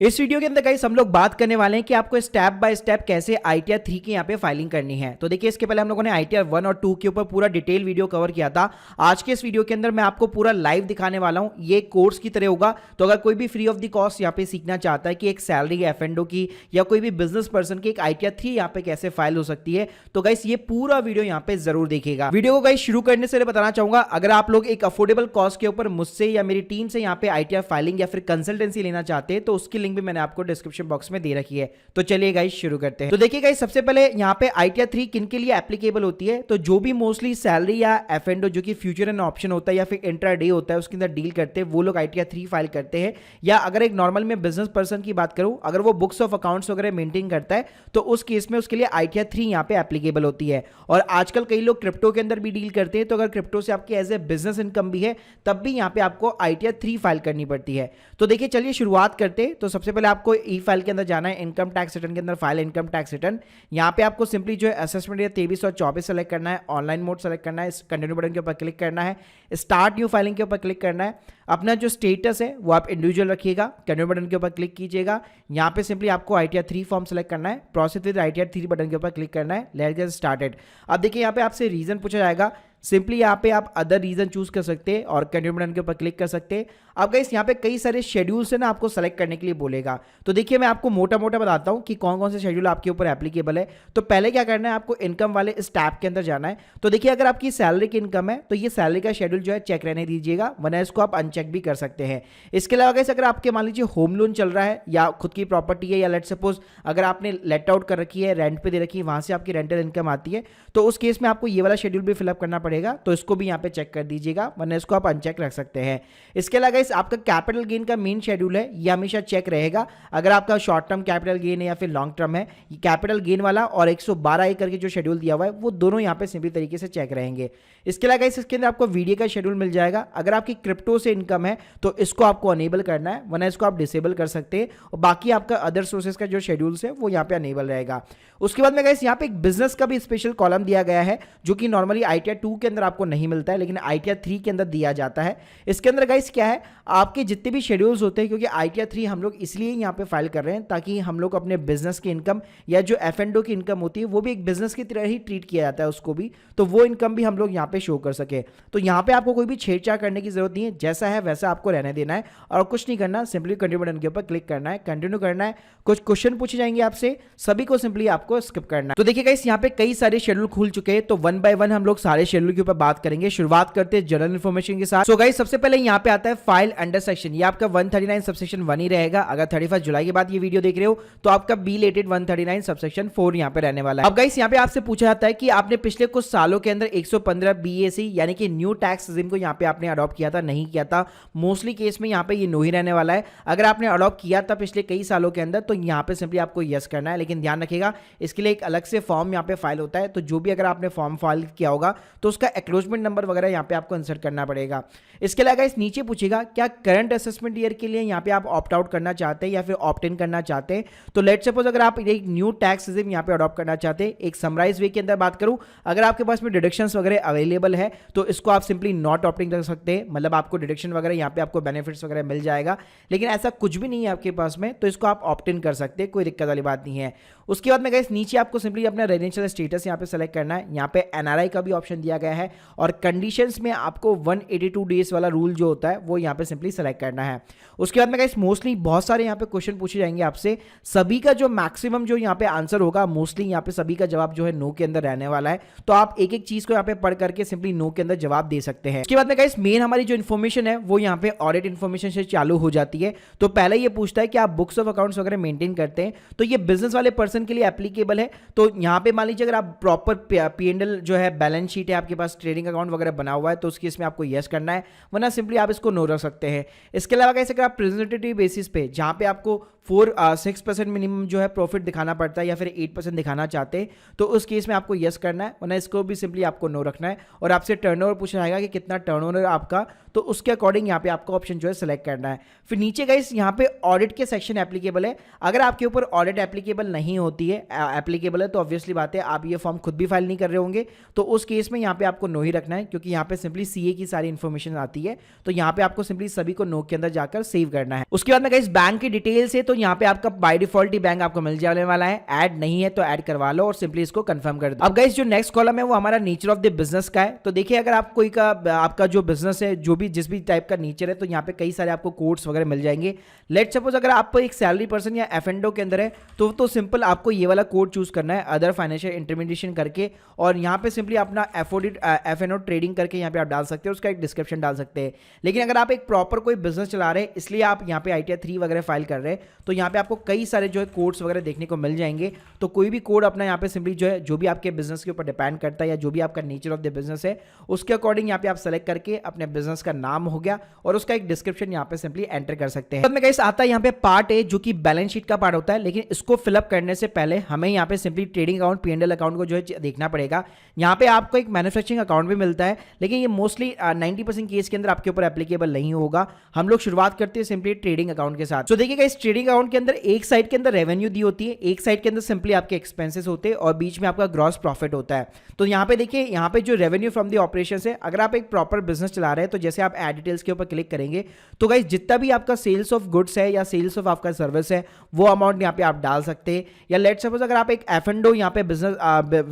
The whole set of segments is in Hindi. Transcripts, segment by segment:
इस वीडियो के अंदर गाइस हम लोग बात करने वाले हैं कि आपको स्टेप बाय स्टेप कैसे ITR 3 की यहाँ पे फाइलिंग करनी है। तो देखिए इसके पहले हम लोगों ने ITR 1 और 2 के ऊपर पूरा डिटेल वीडियो कवर किया था। आज के इस वीडियो के अंदर मैं आपको पूरा लाइव दिखाने वाला हूँ। ये कोर्स की तरह होगा, तो अगर कोई भी फ्री ऑफ द कॉस्ट यहाँ पे सीखना चाहता है कि एक सैलरी एफ&ओ की या कोई भी बिजनेस पर्सन की एक ITR 3 यहाँ पे कैसे फाइल हो सकती है, तो गाइस ये पूरा वीडियो यहाँ पे जरूर देखिएगा। वीडियो को गाइस शुरू करने से बताना चाहूंगा, अगर आप लोग एक अफोर्डेबल कॉस्ट के ऊपर मुझसे या मेरी टीम से यहाँ पे ITR फाइलिंग या फिर कंसल्टेंसी लेना चाहते हैं तो उसकी लिंक भी मैंने आपको डिस्क्रिप्शन बॉक्स में दे रखी है। तो चलिए गाइस शुरू करते हैं। तो देखिए गाइस सबसे पहले यहाँ पे ITR 3 किन के लिए एप्लीकेबल होती है, तो जो भी मोस्टली सैलरी या एफ&ओ जो कि फ्यूचर एंड ऑप्शन होता है या फिर इंट्राडे होता है उसके अंदर डील करते हैं, वो लोग ITR 3 फाइल करते हैं। या अगर एक नॉर्मल में बिजनेस पर्सन की बात करूं, अगर वो बुक्स ऑफ अकाउंट्स वगैरह मेंटेन करता है तो उस केस में उसके लिए ITR 3 यहाँ पे एप्लीकेबल होती है। और आजकल कई लोग क्रिप्टो के अंदर भी डील करते हैं, तो अगर क्रिप्टो से आपकी एज ए बिजनेस इनकम भी है तब भी यहाँ पे आपको ITR 3 फाइल करनी पड़ती है। तो देखिए चलिए शुरुआत करते हैं। तो सबसे पहले आपको ई फाइल के अंदर जाना है, इनकम टैक्स रिटर्न के अंदर फाइल इनकम टैक्स रिटर्न। यहाँ पे आपको सिंपली जो है असेसमेंट या 23 और 24 सेलेक्ट करना है, ऑनलाइन मोड सेलेक्ट करना है, कंटिन्यू बटन के ऊपर क्लिक करना है, स्टार्ट न्यू फाइलिंग के ऊपर क्लिक करना है। अपना जो स्टेटस है वो आप इंडिविजुअल रखिएगा, कंटिन्यू बटन के ऊपर क्लिक कीजिएगा। यहाँ पे सिंपली आपको ITR 3 फॉर्म सेलेक्ट करना है, प्रोसेस विद ITR 3 बटन के ऊपर क्लिक करना है, लेट्स गेट स्टार्टेड। अब देखिए यहाँ पे आपसे रीजन पूछा जाएगा, सिंपली यहाँ पे आप अदर रीजन चूज कर सकते हैं और कंटिन्यू बटन के ऊपर क्लिक कर सकते हैं। अब गाइस यहाँ पे कई सारे शेड्यूल्स है ना, आपको सेलेक्ट करने के लिए बोलेगा। तो देखिए मैं आपको मोटा मोटा बताता हूँ कि कौन कौन से शेड्यूल आपके ऊपर एप्लीकेबल है। तो पहले क्या करना है, आपको इनकम वाले इस टैब के अंदर जाना है। तो देखिए अगर आपकी सैलरी की इनकम है तो ये सैलरी का शेड्यूल जो है चेक रहने दीजिएगा, वरना इसको आप अनचेक भी कर सकते हैं। इसके अलावा गाइस अगर आपके मान लीजिए होम लोन चल रहा है या खुद की प्रॉपर्टी है, या लेट सपोज अगर आपने लेट आउट कर रखी है, रेंट पे दे रखी है, वहां से आपकी रेंटल इनकम आती है, तो उस केस में आपको ये वाला शेड्यूल भी फिलअप करना पड़ेगा। तो इसको भी यहाँ पे चेक कर दीजिएगा, वरना इसको आप अनचेक रख सकते हैं। इसके अलावा गाइस आपका कैपिटल गेन का मेन शेड्यूल है, ये हमेशा चेक रहेगा। अगर आपका शॉर्ट टर्म कैपिटल गेन है या फिर लॉन्ग टर्म है, कैपिटल गेन वाला और 112 करके जो शेड्यूल दिया हुआ है वो दोनों यहाँ पे सिंपल तरीके से चेक रहेंगे। इसके अलावा गाइस इसके अंदर आपको वीडियो का शेड्यूल मिल जाएगा। अगर आपकी क्रिप्टो से इनकम है तो इसको आपको अनेबल करना है, वरना इसको आप डिसेबल कर सकते हैं। और बाकी आपका अदर सोर्सेज का जो शेड्यूल्स है वो यहाँ पे अनेबल रहेगा। उसके बाद में गाइस यहाँ पे एक बिजनेस का भी स्पेशल कॉलम दिया गया है, जो कि नॉर्मली ITR 2 के अंदर आपको नहीं मिलता है, लेकिन ITR 3 के अंदर दिया जाता है। इसके अंदर गाइस क्या है, आपके जितने भी शेड्यूल्स होते हैं, क्योंकि ITR 3 हम लोग इसलिए यहाँ पे फाइल कर रहे हैं ताकि हम लोग अपने बिजनेस की इनकम या जो एफ&ओ की इनकम होती है वो भी एक बिजनेस की तरह ही ट्रीट किया जाता है उसको भी, तो वो इनकम भी हम लोग यहाँ पे शो कर सके। तो यहाँ पे आपको कोई भी छेड़छाड़ करने की जरूरत नहीं है, जैसा है वैसा आपको रहने देना है और कुछ नहीं करना। सिंपली कंटिन्यू बटन के ऊपर क्लिक करना है, कंटिन्यू करना है। कुछ क्वेश्चन पूछे जाएंगे आपसे, सभी को सिंपली आपको स्किप करना है। तो देखिए गाइस यहाँ पे कई सारे शेड्यूल खुल चुके हैं, तो वन बाय वन हम लोग सारे शेड्यूल के ऊपर बात करेंगे। शुरुआत करते हैं जनरल इन्फॉर्मेशन के साथ। सो गाइस सबसे पहले यहाँ पे आता है फाइल अंडर सेक्शन, ये आपका 139 सबसेक्शन 1 ही रहेगा। अगर 31 जुलाई के बाद ये वीडियो देख रहे हो तो आपका B-related 139 सबसेक्शन 4 यहाँ पे रहने वाला है। अब गाइस यहाँ पे आपसे पूछा जाता है कि आपने पिछले कुछ सालों के अंदर 115 BAC यानी कि न्यू टैक्स रिजिम को यहाँ पे आपने अडॉप्ट किया था, नहीं किया था। मोस्टली केस में यहाँ पे ये नो ही रहने वाला है। अगर आपने अडॉप्ट किया था पिछले कई सालों के अंदर तो यहाँ पे सिंपली आपको यस करना है, लेकिन ध्यान रखिएगा इसके लिए एक अलग से फॉर्म यहाँ पे फाइल होता है। तो जो भी अगर आपने फॉर्म फाइल किया होगा तो उसका एक्नॉलेजमेंट नंबर वगैरह यहाँ पे आपको इंसर्ट करना पड़ेगा। इसके अलावा इस नीचे पूछेगा क्या करंट असेसमेंट ईयर के लिए यहाँ पे आप ऑप्ट आउट करना चाहते हैं या फिर ऑप्ट इन करना चाहते हैं। तो लेट सपोज अगर आप एक न्यू टैक्स रिजिम यहाँ पे अडॉप्ट करना चाहते हैं, एक समराइज वे के अंदर बात करूं, अगर आपके पास में डिडक्शंस वगैरह अवेलेबल है तो इसको आप सिंपली नॉट ऑप्टिंग कर सकते हैं, मतलब आपको डिडक्शन वगैरह यहाँ पे आपको बेनिफिट्स वगैरह मिल जाएगा। लेकिन ऐसा कुछ भी नहीं है आपके पास में तो इसको आप ऑप्ट इन कर सकते हैं, कोई दिक्कत वाली बात नहीं है। उसके बाद में गाइस नीचे आपको सिंपली अपना रेजिडेंशियल स्टेटस यहाँ पे सेलेक्ट करना है। यहाँ पे NRI का भी ऑप्शन दिया गया है और कंडीशंस में आपको 182 डेज वाला रूल जो होता है वो यहाँ पे सिंपली सेलेक्ट करना है। उसके बाद में गाइस मोस्टली बहुत सारे यहाँ पे क्वेश्चन पूछे जाएंगे आपसे, सभी का जो मैक्सिमम जो यहाँ पे आंसर होगा मोस्टली यहाँ पे सभी का जवाब जो है नो के अंदर रहने वाला है। तो आप एक एक चीज को यहाँ पे पढ़ करके सिंपली नो के अंदर जवाब दे सकते हैं। उसके बाद में गाइस मेन हमारी जो इन्फॉर्मेशन है वो यहाँ पे ऑडिट इन्फॉर्मेशन से चालू हो जाती है। तो पहले ये पूछता है कि आप बुक्स ऑफ अकाउंट्स वगैरह मेंटेन करते हैं, तो ये बिजनेस वाले पर्सन के लिए एप्लीकेबल है। तो यहाँ पे मान लीजिए अगर आप प्रॉपर P&L जो है बैलेंस शीट है आपके पास, ट्रेडिंग अकाउंट वगैरह बना हुआ है तो उसके इसमें आपको यस करना है, वरना सिंपली आप इसको नो रख सकते हैं। इसके अलावा कैसे अगर आप प्रेजेंटेटिव बेसिस पे जहाँ पे आपको 6% मिनिमम जो है प्रॉफिट दिखाना पड़ता है या फिर 8% दिखाना चाहते हैं तो उस केस में आपको यस करना है, वरना इसको भी सिंपली आपको नो रखना है। और आपसे टर्नओवर पूछा जाएगा कि कितना टर्नओवर आपका, तो उसके अकॉर्डिंग यहाँ पे आपको ऑप्शन जो है सेलेक्ट करना है। फिर नीचे गाइस यहाँ पे ऑडिट के सेक्शन एप्लीकेबल है। अगर आपके ऊपर ऑडिट एप्लीकेबल नहीं होती है, एप्लीकेबल है तो ऑब्वियसली बात है आप ये फॉर्म खुद भी फाइल नहीं कर रहे होंगे, तो उस केस में यहाँ पे आपको नो ही रखना है, क्योंकि यहाँ पे सिंपली CA की सारी इन्फॉर्मेशन आती है। तो यहाँ पे आपको सिंपली सभी को नो के अंदर जाकर सेव करना है। उसके बाद में गाइस बैंक की डिटेल्स है, तो यहाँ पे आपका बाय डिफॉल्ट ही बैंक आपको मिल जाने वाला है। ऐड नहीं है तो ऐड करवा लो और सिंपली इसको कंफर्म कर दो। अब गाइस जो नेक्स्ट कॉलम है वो हमारा नेचर ऑफ द बिजनेस का है। तो देखिए अगर आप कोई का आपका जो बिजनेस है जो भी जिस भी टाइप का नेचर है तो यहाँ पे कई सारे आपको कोड्स वगैरह मिल जाएंगे। लेट सपोज अगर आप एक सैलरी पर्सन या एफ&ओ के अंदर है तो सिंपल आपको ये वाला कोड चूज करना है, अदर फाइनेंशियल इंटरमीडिएशन करके, और यहाँ पे सिंपली अपना एफ&ओ ट्रेडिंग करके यहाँ पे आप डाल सकते हैं, उसका एक डिस्क्रिप्शन डाल सकते हैं। लेकिन अगर आप एक प्रॉपर कोई बिजनेस चला रहे हैं इसलिए आप यहाँ पे ITR 3 वगैरह फाइल कर रहे हैं तो यहाँ पे आपको कई सारे जो है कोड्स वगैरह देखने को मिल जाएंगे। तो कोई भी कोड अपना यहाँ पे सिंपली जो है जो भी आपके बिजनेस के ऊपर डिपेंड करता है या जो भी आपका नेचर ऑफ द बिजनेस है उसके अकॉर्डिंग यहाँ पे आप सेलेक्ट करके अपने बिजनेस का नाम हो गया और उसका एक डिस्क्रिप्शन यहाँ पे सिंपली एंटर कर सकते हैं। तो में गाइस आता है यहाँ पे पार्ट ए जो कि बैलेंस शीट का पार्ट होता है, लेकिन इसको फिलअप करने से पहले हमें यहाँ पे simply trading account P&L account को जो है देखना पड़ेगा। यहाँ पे आपको एक मैन्युफैक्चरिंग अकाउंट भी मिलता है लेकिन ये मोस्टली 90% केस के अंदर आपके ऊपर एप्लीकेबल नहीं होगा। हम लोग शुरुआत करते हैं सिंपली ट्रेडिंग अकाउंट के साथ। तो देखिएगा इस ट्रेडिंग अकाउंट के अंदर एक साइड के अंदर रेवेन्यू दी होती है, एक साइड के अंदर सिंपली आपके एक्सपेंसेस होते हैं और बीच में आपका ग्रॉस प्रॉफिट होता है। तो यहाँ पे देखिए यहाँ पे जो रेवेन्यू फ्रॉम द ऑपरेशन है, अगर आप एक प्रॉपर बिजनेस चला रहे हैं तो जैसे आप ऐड डिटेल्स के ऊपर क्लिक करेंगे तो गाइस जितना भी आपका सेल्स ऑफ गुड्स है या सेल्स ऑफ आपका सर्विस है वो अमाउंट यहाँ पे आप डाल सकते हैं। या लेट सपोज अगर आप एक एफ&ओ यहाँ पे बिजनेस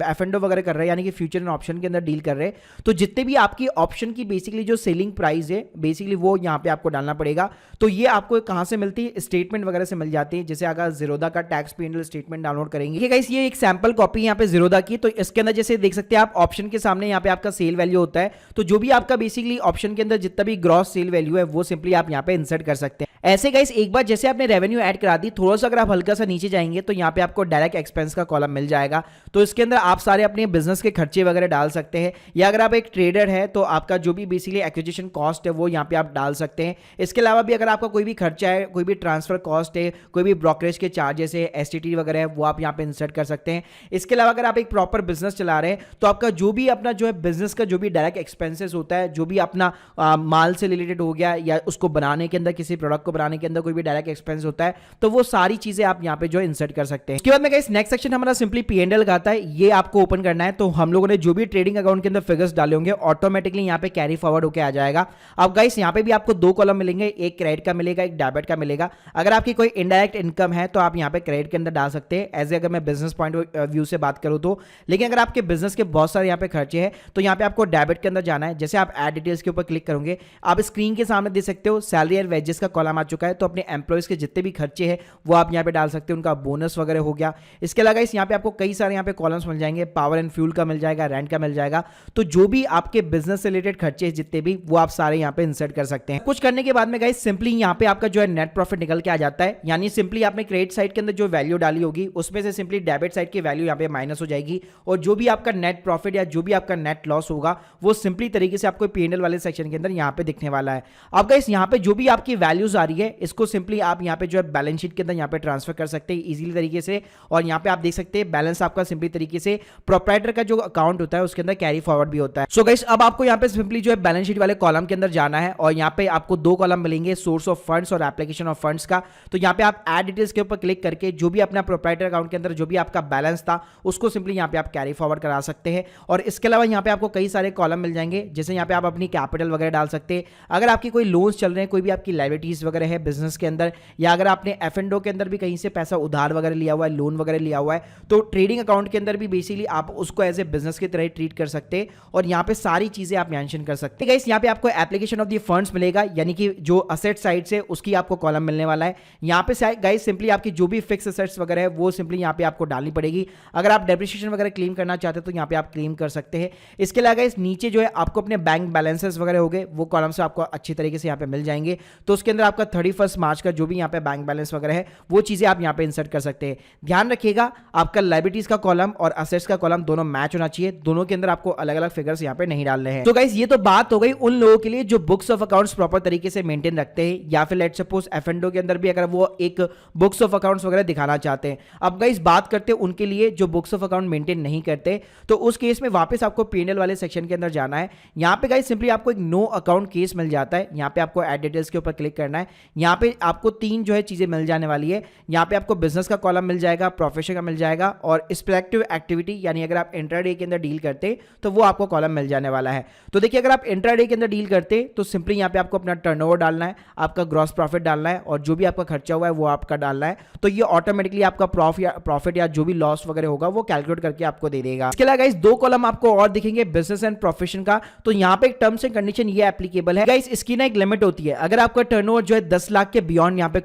एफ&ओ वगैरह कर रहे हैं यानी कि फ्यूचर एंड ऑप्शन के अंदर डील कर रहे हैं तो जितने भी आपकी ऑप्शन की बेसिकली जो सेलिंग प्राइस है बेसिकली वो यहाँ पे आपको डालना पड़ेगा। तो ये आपको कहाँ से मिलती है, स्टेटमेंट वगैरह से मिल जाती है। जैसे अगर जीरोधा का टैक्स P&L स्टेटमेंट डाउनलोड करेंगे गाइस, ये एक सैंपल कॉपी यहाँ पे जीरोधा की, तो इसके अंदर जैसे देख सकते हैं आप ऑप्शन के सामने यहाँ पे आपका सेल वैल्यू होता है। तो जो भी आपका बेसिकली ऑप्शन के अंदर जितना भी ग्रॉस सेल वैल्यू है वो सिंपली आप यहाँ पे इंसर्ट कर सकते हैं। ऐसे गाइस एक बार जैसे आपने रेवेन्यू ऐड करा दी, थोड़ा सा अगर आप हल्का सा नीचे जाएंगे तो यहाँ पे आपको डायरेक्ट एक्सपेंस का कॉलम मिल जाएगा। तो इसके अंदर आप सारे अपने बिजनेस के खर्चे वगैरह डाल सकते हैं, या अगर आप एक ट्रेडर है तो आपका जो भी बेसिकली एक्विजिशन कॉस्ट है वो यहाँ पे आप डाल सकते हैं। इसके अलावा भी अगर आपका कोई भी खर्चा है, कोई भी ट्रांसफर कॉस्ट है, कोई भी ब्रोकरेज के चार्जेस है, STT वगैरह है वो आप यहाँ पे इंसर्ट कर सकते हैं। इसके अलावा अगर आप एक प्रॉपर बिजनेस चला रहे हैं तो आपका जो भी अपना जो है बिजनेस का जो भी डायरेक्ट एक्सपेंसेस होता है, जो भी अपना माल से रिलेटेड हो गया या उसको बनाने के अंदर किसी प्रोडक्ट को बनाने के अंदर कोई भी डायरेक्ट एक्सपेंस होता है तो वो सारी चीजें आप यहाँ पे जो इंसर्ट कर सकते हैं। इसके बाद में गाइस नेक्स्ट सेक्शन हमारा सिंपली P&L का आता है, ये आपको ओपन करना है। तो हम लोगों ने जो भी ट्रेडिंग अकाउंट के अंदर फिगर्स डाले होंगे ऑटोमेटिकली यहाँ पे कैरी फॉरवर्ड होकर आ जाएगा। अब गाइस यहाँ पे भी आपको दो कॉलम मिलेंगे, एक क्रेडिट का मिलेगा, एक डेबिट का मिलेगा। अगर आपकी कोई इनडायरेक्ट इनकम है तो आप यहाँ पे क्रेडिट के अंदर डाल सकते हैं, एज अगर मैं बिजनेस पॉइंट व्यू से बात करूँ तो। लेकिन अगर आपके बिजनेस के बहुत सारे यहाँ पे खर्चे हैं तो यहाँ पे आपको डेबिट के अंदर जाना है। जैसे आप ऐड डिटेल्स के ऊपर क्लिक करोगे आप स्क्रीन के सामने देख सकते हो सैलरी एंड वेजेस का कॉलम आ चुका है। तो अपने एम्प्लॉयज के जितने भी खर्चे हैं वो आप यहाँ पे डाल सकते हैं, उनका बोनस वगैरह हो गया। इसके अलावा इस यहाँ पे आपको कई सारे यहाँ पे कॉलम्स मिल जाएंगे, पावर एंड फ्यूल का मिल जाएगा, रेंट का मिल जाएगा। तो जो भी आपके बिजनेस से रिलेटेड खर्चे जितने भी वो आप सारे यहाँ पे इंसर्ट कर सकते हैं। कुछ करने के बाद में गाइस सिंपली यहाँ पे आपका जो है नेट प्रॉफिट निकल के आ जाता है। यानी सिंपली आपने क्रेडिट साइड के अंदर जो वैल्यू डाली होगी उसमें से सिंपली डेबिट साइड की वैल्यू यहाँ पे माइनस हो जाएगी और जो भी आपका नेट प्रॉफिट या जो भी आपका नेट लॉस होगा वो सिंपली तरीके से आपको P&L वाले सेक्शन के अंदर यहाँ पे दिखने वाला है। अब गाइस यहाँ पे जो भी आपकी वैल्यूज आ रही है इसको सिंपली आप यहाँ पे जो है बैलेंस शीट के अंदर यहाँ पे ट्रांसफर कर सकते हैं इजीली तरीके से। और यहाँ पे आप देख सकते हैं बैलेंस आपका सिंपली तरीके से प्रोप्राइटर का जो अकाउंट होता है उसके अंदर कैरी फॉरवर्ड भी होता है। सो गाइस अब आपको यहाँ पे सिंपली जो है बैलेंस शीट वाले कॉलम के अंदर जाना है और यहाँ पे आपको दो कॉलम मिलेंगे, सोर्स ऑफ फंड्स और एप्लीकेशन ऑफ फंड्स का। तो यहाँ पे आप ऐड डिटेल्स के ऊपर क्लिक करके जो भी अपना प्रोप्राइटर अकाउंट के अंदर जो भी आपका बैलेंस था उसको सिंपली यहाँ पे आप कैरी फॉरवर्ड करा सकते हैं। और इसके अलावा यहाँ पे आपको कई सारे कॉलम मिल जाएंगे, जैसे यहाँ पे आप अपनी कैपिटल वगैरह डाल सकते हैं। अगर आपकी कोई लोन्स चल रहे हैं, कोई भी आपकी लायबिलिटीज वगैरह है बिजनेस के अंदर, या अगर आपने एफ&ओ के अंदर भी कहीं से पैसा उधार वगैरह लिया हुआ है, लोन वगैरह लिया हुआ है, तो ट्रेडिंग अकाउंट के अंदर भी बेसिकली आप उसको एज ए बिजनेस की तरह ट्रीट कर सकते हैं और यहाँ पे सारी चीजें आप मेंशन कर सकते हैं। गाइस यहाँ पे आपको एप्लीकेशन ऑफ द फंड्स मिलेगा, यानी कि जो असेट साइड से उसकी आपको कॉलम मिलने वाला है। यहाँ पे गाइस सिंपली आपकी जो भी फिक्स असेट्स वगैरह है वो सिंपली यहाँ पे आपको डालनी पड़ेगी। अगर आप डेप्रिसिएशन वगैरह क्लेम करना चाहते हैं तो यहाँ पे आप क्लेम कर सकते हैं। इसके अलावा इस नीचे जो है आपको अपने बैंक बैलेंसेस वगैरह हो गए वो कॉलम से आपको अच्छी तरीके से यहाँ पे मिल जाएंगे। तो उसके अंदर आपका 31 मार्च का जो भी यहाँ पे बैंक बैलेंस वगैरह है वो चीजें आप यहाँ पे इंसर्ट कर सकते हैं। ध्यान रखिएगा आपका लायबिलिटीज का कॉलम और असेट्स का कॉलम दोनों मैच होना चाहिए, दोनों के अंदर आपको अलग अलग फिगर्स यहाँ पे नहीं डालने हैं। तो गाइस ये तो बात हो गई उन लोगों के लिए जो बुक्स ऑफ अकाउंट्स प्रॉपर तरीके से मेंटेन रखते हैं, या फिर लेट सपोज एफ&ओ के अंदर भी अगर वो एक बुक्स ऑफ अकाउंट्स वगैरह दिखाना चाहते हैं। अब गाइस बात करते हैं उनके लिए जो बुक्स ऑफ अकाउंट मेंटेन नहीं करते, तो उस केस में वापस आपको P&L वाले सेक्शन के अंदर जाना है। यहाँ पे गाइस सिंपली आपको एक नो अकाउंट केस मिल जाता है, यहाँ पे आपको ऐड डिटेल्स के ऊपर क्लिक करना है। यहाँ पे आपको 3 जो है चीजें मिल जाने वाली है। यहाँ पे आपको बिजनेस का कॉलम मिल जाएगा, प्रोफेशन का मिल जाएगा और स्पेक्टिव एक्टिविटी, यानी अगर आप इंट्राडे के अंदर डील करते तो वो आपको कॉलम मिल जाने वाला है। तो देखिए अगर आप इंट्राडे के अंदर डील करते तो सिंपली यहाँ पे आपको अपना टर्नओवर डालना है, आपका ग्रॉस प्रॉफिट डालना है और जो भी आपका खर्चा हुआ है वो आपका डालना है। तो ये ऑटोमेटिकली आपका प्रॉफिट या जो भी लॉस वगैरह होगा वो कैलकुलेट करके आपको दे देगा। इसके अलावा गाइस 2 कॉलम आपको और दिखेंगे बिजनेस एंड प्रोफेशन का। तो यहाँ पे एक टर्म्स एंड कंडीशन ये एप्लीकेबल है गाइस, इसकी ना एक लिमिट होती है। अगर आपका टर्नओवर जो है 10 लाख के बियॉन्ड यहाँ पे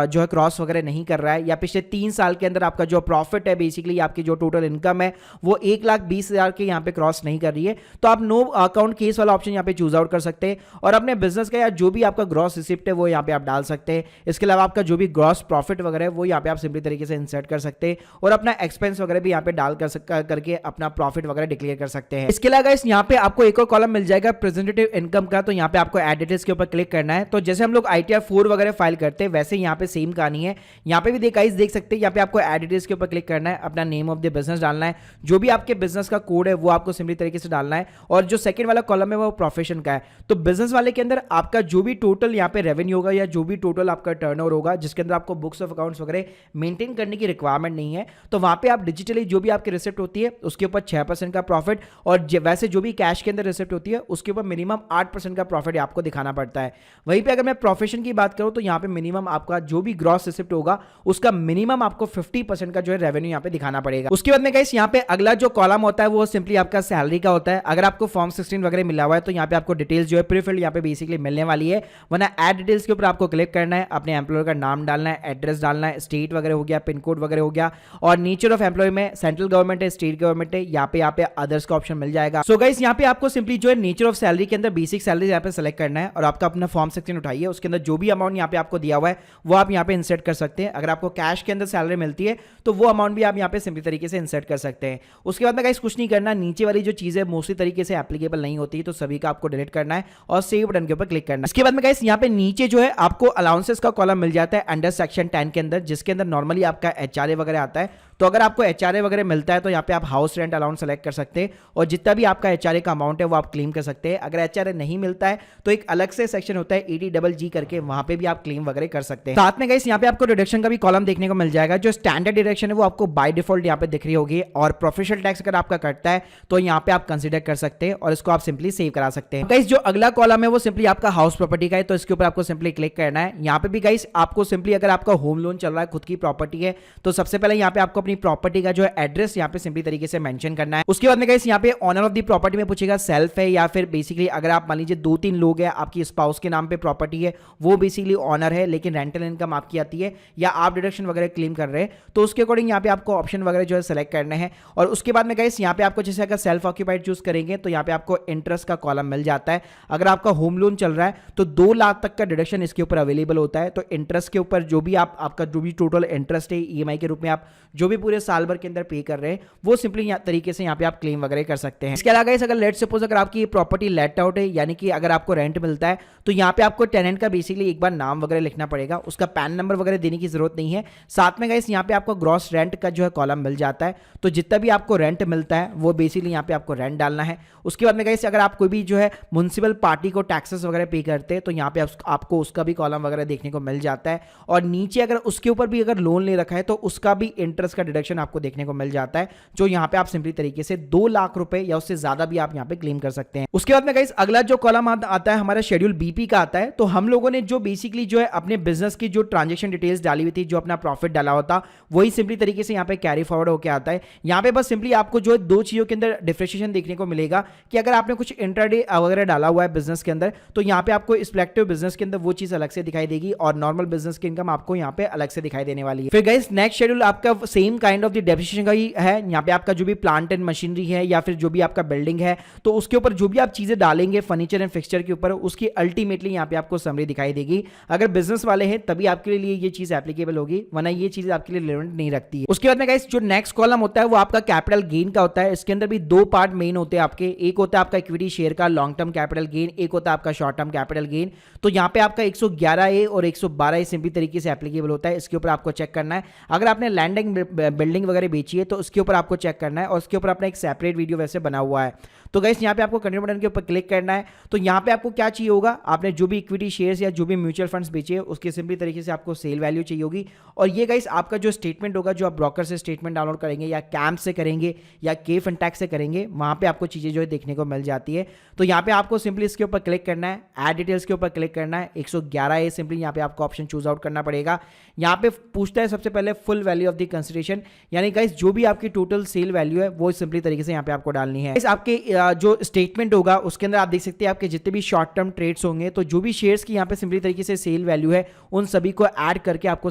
जो है क्रॉस वगैरह नहीं कर रहा है या पिछले 3 साल के अंदर आपका जो प्रॉफिट है बेसिकली आपकी जो टोटल इनकम है वो 1,20,000 के यहाँ पे क्रॉस नहीं कर रही है, तो आप नो अकाउंट केस वाला ऑप्शन यहाँ पे चूज आउट कर सकते हैं और अपने बिजनेस का या जो भी आपका ग्रॉस रिसिप्ट है वो यहाँ पे आप डाल सकते हैं। इसके अलावा आपका जो भी ग्रॉस प्रॉफिट वगैरह है वो यहाँ पे आप सिंपली तरीके से इंसर्ट कर सकते हैं और अपना एक्सपेंस वगैरह भी यहाँ पे डाल करके अपना प्रॉफिट वगैरह डिक्लेयर कर सकते हैं। इसके अलावा इस यहाँ पे आपको एक और कॉलम मिल जाएगा प्रेजेंटेटिव इनकम का। तो यहाँ पे आपको एड डिटेल्स के ऊपर क्लिक करना है। तो जैसे हम लोग ITR 4 वगैरह फाइल करते हैं वैसे यहाँ पे सेम कहानी है। यहाँ पे भी देख सकते हैं, यहाँ पे आपको एड डिटेल्स के ऊपर क्लिक करना है, अपना नेम ऑफ द बिजनेस डालना है, जो भी आपके बिजनेस का कोड है वो आपको सिंपली तरीके से डालना है और जो सेकंड वाला कॉलम है वो प्रोफेशन का है। तो बिजनेस वाले के अंदर आपका जो भी टोटल यहाँ पे रेवेन्यू होगा या जो भी टोटल आपका टर्नओवर होगा जिसके अंदर आपको बुक्स ऑफ अकाउंट्स वगैरह मेंटेन करने की रिक्वायरमेंट नहीं है, तो वहां पे आप डिजिटली जो भी आपकी रिसिप्ट होती है उसके ऊपर 6% का प्रॉफिट और वैसे जो भी कैश के अंदर रिसिप्ट होती है उसके ऊपर मिनिमम 8% का प्रॉफिट आपको दिखाना पड़ता है। वहीं पे अगर मैं प्रोफेशन की बात करूं तो यहाँ पे मिनिमम आपका जो भी ग्रॉस रिसिप्ट होगा उसका मिनिमम आपको 50% का जो है रेवेन्यू यहाँ पे दिखाना पड़ेगा। उसके बाद में गाइस यहाँ पे अगला जो कॉलम होता है वो सिंपली आपका सैलरी का होता है। अगर आपको फॉर्म 16 वगैरह मिला हुआ है तो यहाँ पे आपको डिटेल्स जो है प्रीफिल्ड यहाँ पे बेसिकली मिलने वाली है, वरना एड डिटेल्स के ऊपर आपको क्लिक करना है, अपने एम्प्लॉयर का नाम डालना है, एड्रेस डालना है, स्टेट वगैरह हो गया, पिन कोड वगैरह हो गया और नेचर ऑफ एम्प्लॉय में सेंट्रल गवर्नमेंट है, स्टेट गवर्नमेंट है, यहाँ पे अदर्स का ऑप्शन मिल जाएगा। सो गाइस यहाँ पे आपको सिंपली जो है नेचर ऑफ सैलरी के अंदर बेसिक सैलरी यहाँ पे सेलेक्ट करना है और आपका अपना फॉर्म 16 उठाइए, उसके अंदर जो भी अमाउंट यहाँ पे आपको दिया हुआ है वो आप यहाँ पे इंसर्ट कर सकते हैं। अगर आपको कैश के अंदर सैलरी मिलती है तो वो अमाउंट भी आप यहाँ पे सिंपली तरीके से इंसर्ट कर सकते हैं। उसके बाद में गाइस कुछ नहीं करना, नीचे वाली जो चीजें मोस्टली तरीके से एप्लीकेबल नहीं होती तो सभी का आपको डिलीट करना है और सेव बटन के ऊपर क्लिक करना है। इसके बाद में गाइस यहाँ पे नीचे जो है आपको अलाउंसेस का कॉलम मिल जाता है अंडर सेक्शन 10 के अंदर, जिसके अंदर नॉर्मली आपका HRA वगैरह आता है। तो अगर आपको HRA वगैरह मिलता है तो यहाँ पे आप हाउस रेंट अलाउंस सेलेक्ट कर सकते हैं और जितना भी आपका HRA का अमाउंट है वो आप क्लेम कर सकते हैं। अगर HRA नहीं मिलता है तो एक अलग से सेक्शन होता है EDGG करके, वहां पे भी आप क्लेम वगैरह कर सकते हैं। साथ में गाइस यहाँ पे आपको डिडक्शन का भी कॉलम देखने को मिल जाएगा। जो स्टैंडर्ड डिडक्शन है वो आपको बाय डिफॉल्ट यहाँ पे दिख रही होगी और प्रोफेशनल टैक्स अगर आपका कटता है तो यहाँ पे आप कंसिडर कर सकते हैं और इसको आप सिंपली सेव करा सकते हैं। गाइस जो अगला कॉलम है वो सिंपली आपका हाउस प्रॉपर्टी का है, तो इसके ऊपर आपको सिंपली क्लिक करना है। यहाँ पे भी गाइस आपको सिंपली अगर आपका होम लोन चल रहा है, खुद की प्रॉपर्टी है, तो सबसे पहले यहाँ पे आपको अपनी प्रॉपर्टी का जो एड्रेस यहाँ पे सिंपली तरीके से मेंशन करना है। उसके बाद में गाइस यहाँ पे ऑनर ऑफ द प्रॉपर्टी में पूछेगा सेल्फ है या फिर बेसिकली अगर आप मान लीजिए 2-3 लोग हैं, आपकी स्पाउस के नाम पे प्रॉपर्टी है, वो बेसिकली ऑनर है लेकिन रेंटल इनकम आपकी आती है या आप डिडक्शन वगैरह क्लेम कर रहे हैं, तो उसके अकॉर्डिंग यहाँ पे आपको ऑप्शन वगैरह जो है सेलेक्ट करना है। और उसके बाद में गाइस यहाँ पे आपको जैसे अगर सेल्फ ऑक्यूपाइड चूज करेंगे तो यहाँ पे आपको इंटरेस्ट का कॉलम मिल जाता है। अगर आपका होम लोन चल रहा है तो 2 लाख तक का डिडक्शन इसके ऊपर अवेलेबल होता है। तो इंटरेस्ट के ऊपर जो भी आपका जो भी टोटल इंटरेस्ट है EMI के रूप में आप जो भी पूरे साल भर के अंदर पे कर रहे हैं वो सिंपली तरीके से यहाँ पे आप क्लेम वगैरह कर सकते हैं। इसके अलावा गाइस अगर लेट सपोज अगर आपकी प्रॉपर्टी लेट आउट है, यानी कि अगर आपको रेंट मिलता है तो यहाँ पे आपको टेनेंट का बेसिकली एक बार नाम वगैरह लिखना पड़ेगा, उसका पैन नंबर वगैरह देने की जरूरत नहीं है। साथ में गाइस यहाँ पे आपको ग्रॉस रेंट का जो है कॉलम मिल जाता है, तो जितना भी आपको रेंट मिलता है वो बेसिकली यहाँ पे आपको रेंट डालना है। उसके बाद में गाइस अगर आप कोई भी जो है म्युनिसिपल पार्टी को टैक्सेस वगैरह पे करते हैं तो यहाँ पे आपको उसका भी कॉलम वगैरह देखने को मिल जाता है। और नीचे अगर उसके ऊपर भी अगर लोन ले रखा है तो उसका भी इंटरेस्ट का डिडक्शन आपको देखने को मिल जाता है, जो यहाँ पे आप सिंपली तरीके से 2 लाख रुपए या उससे ज्यादा भी आप यहाँ पे क्लेम कर सकते हैं। उसके बाद में गाइस अगला जो कॉलम आता है हमारा शेड्यूल BP का आता है। तो हम लोगों ने जो बेसिकली जो है अपने बिजनेस की जो ट्रांजेक्शन डिटेल्स डाली हुई थी, जो अपना प्रॉफिट डाला होता, वही सिंपली तरीके से यहाँ पे कैरी फॉरवर्ड होकर आता है। यहाँ पे बस सिंपली आपको जो है 2 चीजों के अंदर डिफरेंशिएशन देखने को मिलेगा कि अगर आपने कुछ इंट्राडे वगैरह डाला हुआ है बिजनेस के अंदर तो यहाँ पे आपको स्पेक्टिव बिजनेस के अंदर वो चीज अलग से दिखाई देगी और नॉर्मल बिजनेस की इनकम आपको यहाँ पे अलग से दिखाई देने वाली है। फिर गाइस नेक्स्ट शेड्यूल आपका same kind of the depreciation का ही है। यहाँ पे आपका जो भी प्लांट एंड मशीनरी है या फिर जो भी आपका बिल्डिंग है तो उसके ऊपर जो भी आप चीजें डालेंगे फर्नीचर एंड फिक्सचर के ऊपर, उसकी अल्टीमेटली यहाँ पे आपको समरी दिखाई देगी। अगर बिजनेस वाले हैं तभी आपके लिए ये चीज एप्लीकेबल होगी, वरना ये चीज आपके लिए रिलेवेंट नहीं रखती है। उसके बाद में गाइस जो नेक्स्ट कॉलम होता है वो आपका कैपिटल गेन का होता है। इसके अंदर भी 2 पार्ट मेन होते हैं आपके, एक होता है आपका इक्विटी शेयर का लॉन्ग टर्म कैपिटल गेन, एक होता है आपका शॉर्ट टर्म कैपिटल गेन। तो यहाँ पे आपका 111A और 112A सिंपली तरीके से एप्लीकेबल होता है। इसके ऊपर आपको चेक करना है। अगर आपने लैंड एंड बिल्डिंग वगैरह बेची है तो उसके ऊपर आपको चेक करना है और उसके ऊपर अपना एक सेपरेट वीडियो वैसे बना हुआ है। तो गाइस यहाँ पे आपको कंटिन्यू बटन के ऊपर क्लिक करना है। तो यहाँ पे आपको क्या चाहिए होगा, आपने जो भी इक्विटी शेयर्स या जो भी म्यूचुअल फंड्स बेचे उसके सिंपली तरीके से आपको सेल वैल्यू चाहिए होगी। और ये गाइस आपका जो स्टेटमेंट होगा, जो आप ब्रोकर से स्टेटमेंट डाउनलोड करेंगे या कैंप से करेंगे या के फंटैक्स से करेंगे, वहाँ पे आपको चीज़ें जो है देखने को मिल जाती है। तो यहाँ पे आपको सिंपली इसके ऊपर क्लिक करना है, ऐड डिटेल्स के ऊपर क्लिक करना है, 111A सिंपली यहाँ पे आपको ऑप्शन चूज आउट करना पड़ेगा। यहाँ पे पूछता है सबसे पहले full value of the consideration, यानी गाइस जो भी आपकी टोटल सेल वैल्यू है वो सिंपली तरीके से यहाँ पे आपको डालनी है। आपके जो स्टेटमेंट होगा उसके अंदर आप देख सकते हैं आपके जितने भी शॉर्ट टर्म ट्रेड्स होंगे, तो जो भी शेयर्स की यहाँ पे सिंपली तरीके से सेल वैल्यू है उन सभी को ऐड करके आपको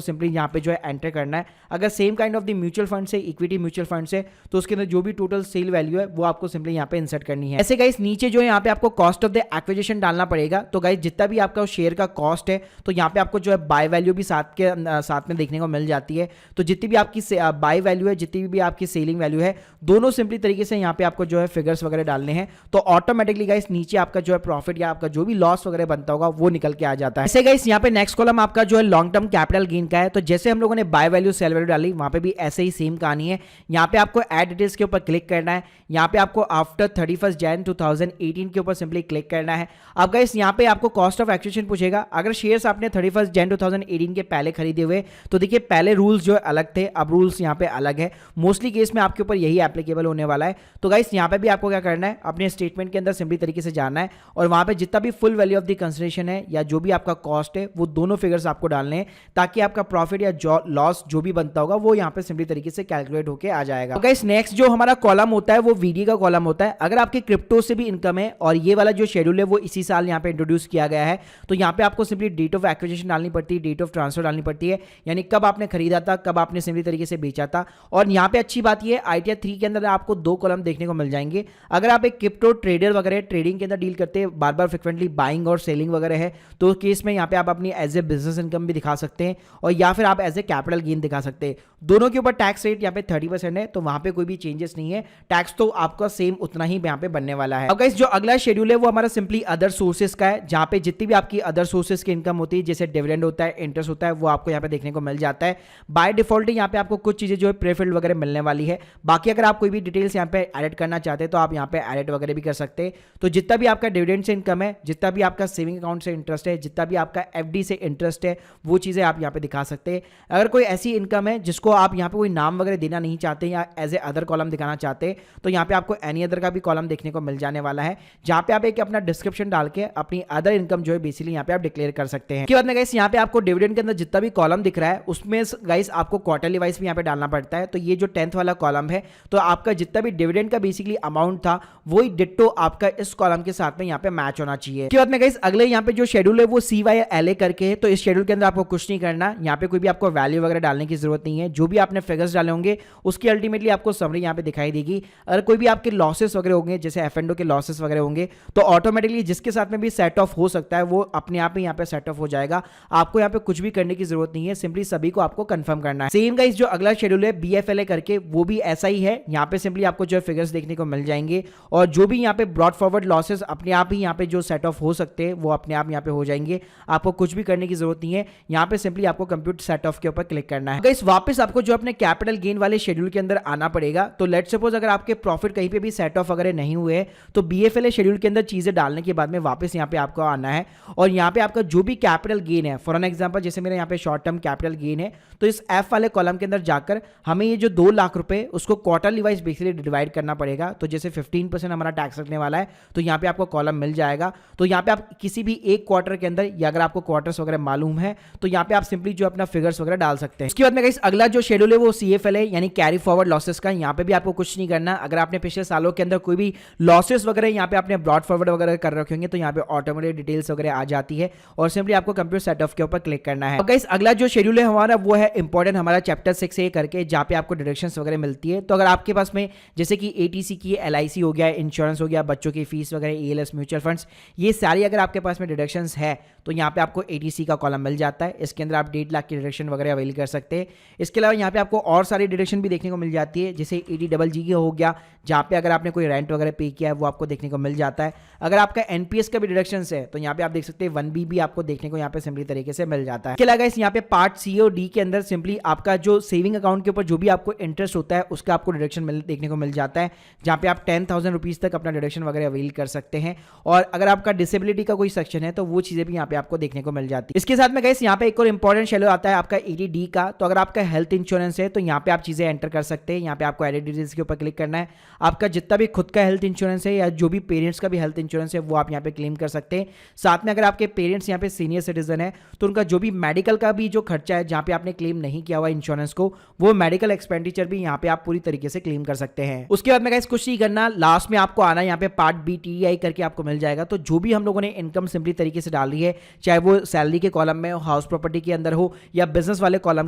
सिंपली यहाँ पे जो है एंटर करना है। अगर same kind of the mutual fund से, इक्विटी म्यूचुअल फंड से, तो उसके अंदर जो भी टोटल सेल वैल्यू है वो आपको सिंपली यहाँ पे इंसर्ट करनी है। ऐसे गाइस नीचे जो है यहाँ पे आपको कॉस्ट ऑफ द एक्विजिशन डालना पड़ेगा। तो गाइस जितना भी आपका शेयर का कॉस्ट है तो यहाँ पे आपको जो है बाय वैल्यू भी साथ में देखने को मिल जाती है। तो जितनी भी आपकी बाय वैल्यू है, जितनी भी आपकी सेलिंग वैल्यू है, दोनों सिंपली तरीके से यहाँ पे आपको जो है फिगर्स वगैरह डालने हैं। तो ऑटोमेटिकली गाइस नीचे आपका जो है प्रॉफिट या आपका जो भी लॉस वगैरह बनता होगा वो निकल के आ जाता है। ऐसे गाइस यहाँ पे नेक्स्ट कॉलम आपका जो है लॉन्ग टर्म कैपिटल गेन का है। तो जैसे हम लोगों ने बाय वैल्यू सेल वैल्यू डाली, वहां पे भी ऐसे ही सेम कहानी है। यहाँ पे आपको ऐड डिटेल्स के ऊपर क्लिक करना है। यहाँ पे आपको आफ्टर 31 जनवरी 2018 के ऊपर सिंपली क्लिक करना है। अब गाइस यहाँ पे आपको कॉस्ट ऑफ एक्विजिशन पूछेगा। अगर शेयर्स आपने 31 जनवरी 2018 के पहले खरीदे हुए, तो देखिए पहले रूल्स जो अलग थे, अब रूल्स यहाँ पे अलग है। मोस्टली केस में आपके ऊपर यही एप्लीकेबल होने वाला है। तो गाइस यहाँ पे भी आपको क्या करना है, अपने स्टेटमेंट के अंदर सिंपली तरीके से जाना है और वहां पे जितना भी full value of the consideration है या जो भी आपका कॉस्ट है वो दोनों फिगर्स आपको डालने हैं, ताकि आपका प्रॉफिट या लॉस जो भी बनता होगा वो यहाँ पे सिंपली तरीके से कैलकुलेट होके आ जाएगा। तो गाइस नेक्स्ट जो हमारा कॉलम होता है वो वीडी का कॉलम होता है। अगर आपके क्रिप्टो से भी इनकम है और ये वाला जो शेड्यूल है वो इसी साल यहाँ पे इंट्रोड्यूस किया गया है, तो यहाँ पे आपको सिंपली डेट ऑफ एक्विजिशन डालनी पड़ती है, डेट ऑफ ट्रांसफर डालनी पड़ती है, यानी कब आपने खरीदा था, कब आपने सिंपली तरीके से बेचा था। और यहाँ पे अच्छी बात ये है, ITR 3 के अंदर आपको 2 कॉलम देखने को मिल जाएंगे। अगर आप एक क्रिप्टो ट्रेडर वगैरह ट्रेडिंग के अंदर डील करते हैं, बार बार फ्रिक्वेंटली बाइंग और सेलिंग वगैरह है, तो केस में यहाँ पे आप अपनी एज ए बिजनेस इनकम भी दिखा सकते हैं और या फिर आप एज ए कैपिटल गेन दिखा सकते हैं। दोनों के ऊपर टैक्स रेट यहाँ पे 30% है, तो वहां पे कोई भी चेंजेस नहीं है। टैक्स तो आपका सेम उतना ही यहाँ पे बनने वाला है। अब गाइस जो अगला शेड्यूल है वो हमारा सिंपली अदर सोर्सेज का है, जहां पे जितनी भी आपकी अदर सोर्सेज की इनकम होती है, जैसे डिविडेंड होता है, इंटरेस्ट होता है, वो आपको यहाँ पे देखने को मिल जाता है। बाय डिफॉल्ट यहाँ पे आपको कुछ चीजें जो है प्रीफिल्ड वगैरह मिलने वाली है। बाकी अगर आप कोई भी डिटेल्स यहाँ पे एडिट करना चाहते हैं तो आप यहाँ पे एडिट वगैरह भी कर सकते हैं। तो जितना भी आपका डिविडेंड से इनकम है, जितना भी आपका सेविंग अकाउंट से इंटरेस्ट है, जितना भी आपका FD से इंटरेस्ट है, वो चीजें आप यहाँ पे दिखा सकते हैं। अगर कोई ऐसी इनकम है जिसको आप यहाँ पे कोई नाम वगैरह देना नहीं चाहते या एज ए अदर कॉलम दिखाना चाहते हैं, तो यहाँ पे आपको एनी अदर का भी कॉलम देखने को मिल जाने वाला है, जहां पे आप एक अपना डिस्क्रिप्शन डाल के अपनी अदर इनकम जो है बेसिकली यहाँ पे आप डिक्लेयर कर सकते हैं। बाद में गाइस यहाँ पे आपको डिविडेंड के अंदर जितना भी कॉलम दिख रहा है उसमें गाइस आपको क्वार्टरली वाइज भी यहाँ पे डालना पड़ता है। तो ये जो 10th वाला कॉलम है, तो आपका जितना भी डिविडेंड का बेसिकली अमाउंट था वही डिट्टो आपका इस कॉलम के साथ में यहाँ पे मैच होना चाहिए। बाद में गाइस अगले यहाँ पे जो शेड्यूल है वो CYLA करके है। तो इस शेड्यूल के अंदर आपको कुछ नहीं करना, यहाँ पे कोई भी आपको वैल्यू वगैरह डालने की जरूरत नहीं है। जो भी आपने फिगर्स डाले होंगे उसकी अल्टीमेटली आपको समरी यहाँ पे दिखाई देगी। अगर कोई भी आपके लॉसेस वगैरह होंगे, जैसे F&O के लॉसेस वगैरह होंगे, तो ऑटोमेटिकली जिसके साथ में भी सेट ऑफ हो सकता है वो अपने आप ही यहाँ पे सेट ऑफ हो जाएगा। आपको यहाँ पे कुछ भी करने की जरूरत नहीं है, सिंपली सभी को आपको कंफर्म करना है। सेम गाइस जो अगला शेड्यूल है BFLA करके, वो भी ऐसा ही है। यहाँ पे सिंपली आपको जो है फिगर्स देखने को मिल जाएंगे और जो भी यहाँ पे ब्रॉड फॉरवर्ड लॉसेस अपने आप ही यहाँ पे जो सेट ऑफ हो सकते हैं वो अपने आप यहाँ पे हो जाएंगे। आपको कुछ भी करने की जरूरत नहीं है। यहाँ पे सिंपली आपको कंप्यूटर सेट ऑफ के ऊपर क्लिक करना है। गाइस वापस आपको जो अपने कैपिटल गेन वाले शेड्यूल के अंदर आना पड़ेगा। तो लेट सपोज अगर आपके प्रॉफिट कहीं पे भी सेट ऑफ वगैरह नहीं हुए, तो BFLA शेड्यूल के अंदर चीजें डालने के बाद में वापस यहाँ पे आपको आना है और यहाँ पे आपका जो भी कैपिटल गेन है, फॉर एन एग्जांपल जैसे मेरे यहाँ पे शॉर्ट टर्म कैपिटल गेन है, तो इस F वाले कॉलम के अंदर जाकर हमें ये जो 2 लाख रुपए उसको क्वार्टरली वाइज बेसिकली डिवाइड करना पड़ेगा। तो जैसे 15% हमारा टैक्स लगने वाला है, तो यहाँ पे आपको कॉलम मिल जाएगा। तो यहाँ पे आप किसी भी एक क्वार्टर के अंदर, या अगर आपको क्वार्टर्स वगैरह मालूम है, तो यहाँ पे आप सिंपली जो अपना फिगर्स वगैरह डाल सकते हैं। इसके बाद में गाइस अगला जो शेड्यूल है वो CFLA यानी कैरी फॉरवर्ड लॉसेस का। यहाँ पे भी आपको कुछ नहीं करना। अगर आपने पिछले सालों के अंदर कोई भी लॉसेस वगैरह यहाँ पे आपने ब्रॉड फॉरवर्ड वगैरह कर रखे होंगे, तो यहाँ पे ऑटोमेटिक डिटेल्स वगैरह आ जाती है और सिंपली आपको कंप्यूटर सेट ऑफ के ऊपर क्लिक करना है। गाइस अगला जो शेड्यूल है हमारा वो है इंपॉर्टेंट, हमारा चैप्टर 6A करके, जहाँ पे आपको डिडक्शंस वगैरह मिलती है। तो अगर आपके पास में जैसे कि ATC की LIC हो गया, इंश्योरेंस हो गया, बच्चों की फीस वगैरह, ALS म्यूचुअल फंड्स, ये सारी अगर आपके पास में डिडक्शंस है, तो यहाँ पे आपको ATC का कॉलम मिल जाता है। इसके अंदर आप 1.5 लाख की डिडक्शन वगैरह अवेल कर सकते हैं। इसके अलावा यहाँ पे आपको और सारी डिडक्शन भी देखने को मिल जाती है, जैसे EDGG हो गया, जहाँ पे अगर आपने कोई रेंट वगैरह पे किया है वो आपको देखने को मिल जाता है। अगर आपका NPS का भी डिडक्शन है, तो यहाँ पे आप देख सकते हैं 1B भी आपको देखने को यहाँ पे सिंपली तरीके से मिल जाता है। इसके अलावा यहाँ पे पार्ट C और D के अंदर सिंपली आपका जो सेविंग अकाउंट के ऊपर जो भी आपको इंटरेस्ट होता है उसका आपको डिडक्शन देखने को मिल जाता है, जहाँ पे आप 10,000 रुपीज तक अपना डिडक्शन वगैरह अवेल कर सकते हैं। और अगर आपका डिसेबिलिटी का कोई सेक्शन है तो वो चीजें भी यहाँ पे आपको देखने को मिल जाती है। इसके साथ में गाइस यहाँ पे एक और इंपॉर्टेंट शेड्यूल आता है आपका EDD का। तो अगर आपका हेल्थ इंश्योरेंस है तो यहाँ पे आप चीजें एंटर कर सकते हैं। यहाँ पे आपको एडिट डिटेल्स के ऊपर क्लिक करना है। आपका जितना भी खुद का हेल्थ इंश्योरेंस है या जो भी पेरेंट्स का भी हेल्थ इंश्योरेंस है वो आप यहाँ पे क्लेम कर सकते हैं। साथ में अगर आपके पेरेंट्स यहाँ पे सीनियर सिटीजन है तो उनका जो भी मेडिकल का भी जो खर्चा है जहाँ पे आपने क्लेम नहीं किया हुआ इंश्योरेंस को, वो मेडिकल एक्सपेंडिचर भी यहाँ पे आप पूरी तरीके से क्लेम कर सकते हैं। उसके बाद में गाइस कुछ नहीं करना, लास्ट में आपको आना यहाँ पे पार्ट बी TDI करके आपको मिल जाएगा। तो जो भी हम लोगों ने इनकम सिंपली तरीके से डाल दी है, चाहे वो सैलरी के कॉलम में हो, हाउस प्रॉपर्टी के अंदर हो या बिजनेस वाले कॉलम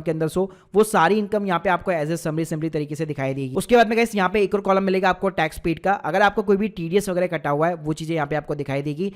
के अंदर हो, वो सारी इनकम यहाँ पे आपको एज ए समरी तरीके से दिखाई देगी। उसके बाद में गाइस यहाँ पे एक और कॉलम मिलेगा आपको टैक्स पेड का। अगर आपको कोई भी TDS वगैरह कटा हुआ है वो चीजें यहाँ पे आपको दिखाई देगी।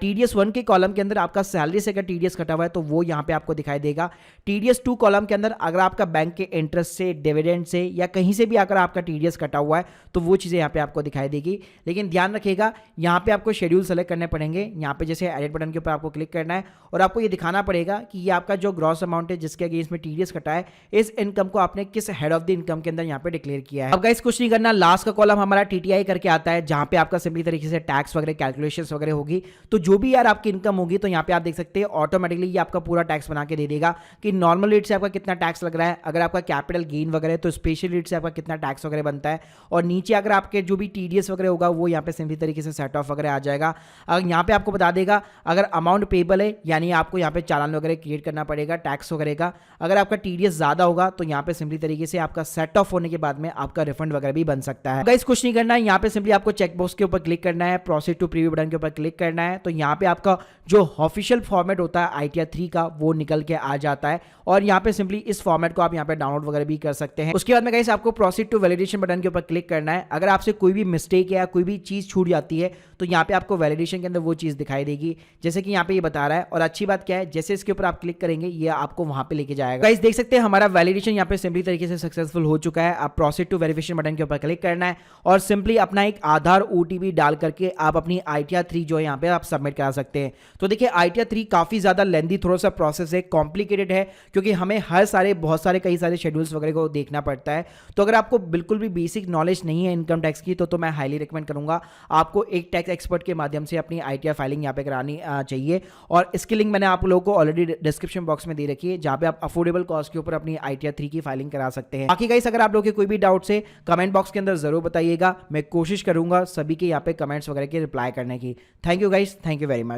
TDS 1 के कॉलम के अंदर आपका सैलरी से अगर TDS कटा हुआ है तो वो यहाँ पे आपको दिखाई देगा। TDS 2 कॉलम के अंदर अगर आपका बैंक के इंटरेस्ट से, डिविडेंड से या कहीं से भी अगर आपका TDS कटा हुआ है तो वो चीजें यहाँ पे आपको दिखाई देगी। लेकिन ध्यान रखिएगा यहाँ पे आपको शेड्यूल सेलेक्ट करने पड़ेंगे। यहाँ पे जैसे एडिट बटन के ऊपर आपको क्लिक करना है और आपको ये दिखाना पड़ेगा कि ये आपका जो ग्रॉस अमाउंट है जिसके अगेंस्ट में TDS कटा है, इस इनकम को आपने किस हेड ऑफ द इनकम के अंदर यहाँ पे डिक्लेयर किया है। अब गाइस कुछ नहीं करना, लास्ट का कॉलम हमारा TTI करके आता है जहां पे आपका सिंपली तरीके से टैक्स वगैरह कैलकुलेशंस वगैरह होगी। तो जो भी यार आपकी इनकम होगी तो यहाँ पे आप देख सकते हैं ऑटोमेटिकली ये आपका पूरा टैक्स बना के दे देगा कि नॉर्मल रेट से आपका कितना टैक्स लग रहा है। अगर आपका कैपिटल गेन वगैरह है तो स्पेशल रेट से आपका कितना टैक्स वगैरह बनता है। और नीचे अगर आपके जो भी TDS वगैरह होगा वो यहाँ पे सिंपली तरीके से सेट ऑफ वगैरह आ जाएगा। अगर यहाँ पे आपको बता देगा अगर अमाउंट पेबल है यानी आपको यहाँ पे चालान वगैरह क्रिएट करना पड़ेगा टैक्स वगैरह का। अगर आपका TDS ज्यादा होगा तो यहाँ पे सिंपली तरीके से आपका सेट ऑफ होने के बाद में आपका रिफंड वगैरह भी बन सकता है। गाइस कुछ नहीं करना है, यहाँ पे सिंपली आपको चेक बॉक्स के ऊपर क्लिक करना है, प्रोसीड टू प्रीव्यू बटन के ऊपर क्लिक करना है। तो यहाँ पे आपका जो ऑफिशियल फॉर्मेट होता है ITR 3 का वो निकल के आ जाता है और यहाँ पे सिंपली इस फॉर्मेट को आप यहाँ पे डाउनलोड वगैरह भी कर सकते हैं। उसके बाद में गाइस आपको प्रोसीड टू वैलिडेशन बटन के ऊपर क्लिक करना है। अगर आपसे कोई भी मिस्टेक या कोई भी चीज छूट जाती है तो यहाँ पे आपको वैलिडेशन के अंदर वो चीज दिखाई देगी जैसे कि यहाँ पे ये बता रहा है। और अच्छी बात क्या है, जैसे इसके ऊपर आप क्लिक करेंगे ये आपको वहां पे लेके जाएगा। गाइस देख सकते हैं हमारा वैलिडेशन यहाँ पे सिंपली तरीके से सक्सेसफुल हो चुका है। आप प्रोसीड टू वेरिफिकेशन बटन के ऊपर क्लिक करना है और सिंपली अपना एक आधार OTP डाल करके आप अपनी ITR 3 जो है यहाँ पे आप सबमिट करा सकते हैं। तो देखिए ITR 3 काफी ज्यादा लेंथी थोड़ा सा प्रोसेस है, कॉम्प्लिकेटेड है क्योंकि हमें बहुत सारे कई सारे शेड्यूल्स वगैरह को देखना पड़ता है। तो अगर आपको बिल्कुल भी बेसिक नॉलेज नहीं है इनकम टैक्स की तो मैं हाईली रिकमेंड करूंगा आपको एक टैक्स एक्सपर्ट के माध्यम से अपनी ITR फाइलिंग यहाँ पे करानी चाहिए। और इसकी लिंक मैंने आप लोगों को ऑलरेडी डिस्क्रिप्शन बॉक्स में दे रखी है जहां पे आप अफोर्डेबल कॉस्ट के ऊपर अपनी ITR 3 की फाइलिंग करा सकते हैं। बाकी गाइस अगर आप लोगों के कोई भी डाउट है कमेंट बॉक्स के अंदर जरूर बताइएगा, मैं कोशिश करूंगा सभी के यहाँ पे कमेंट्स वगैरह के रिप्लाई करने की। Thank you guys, thank you very much.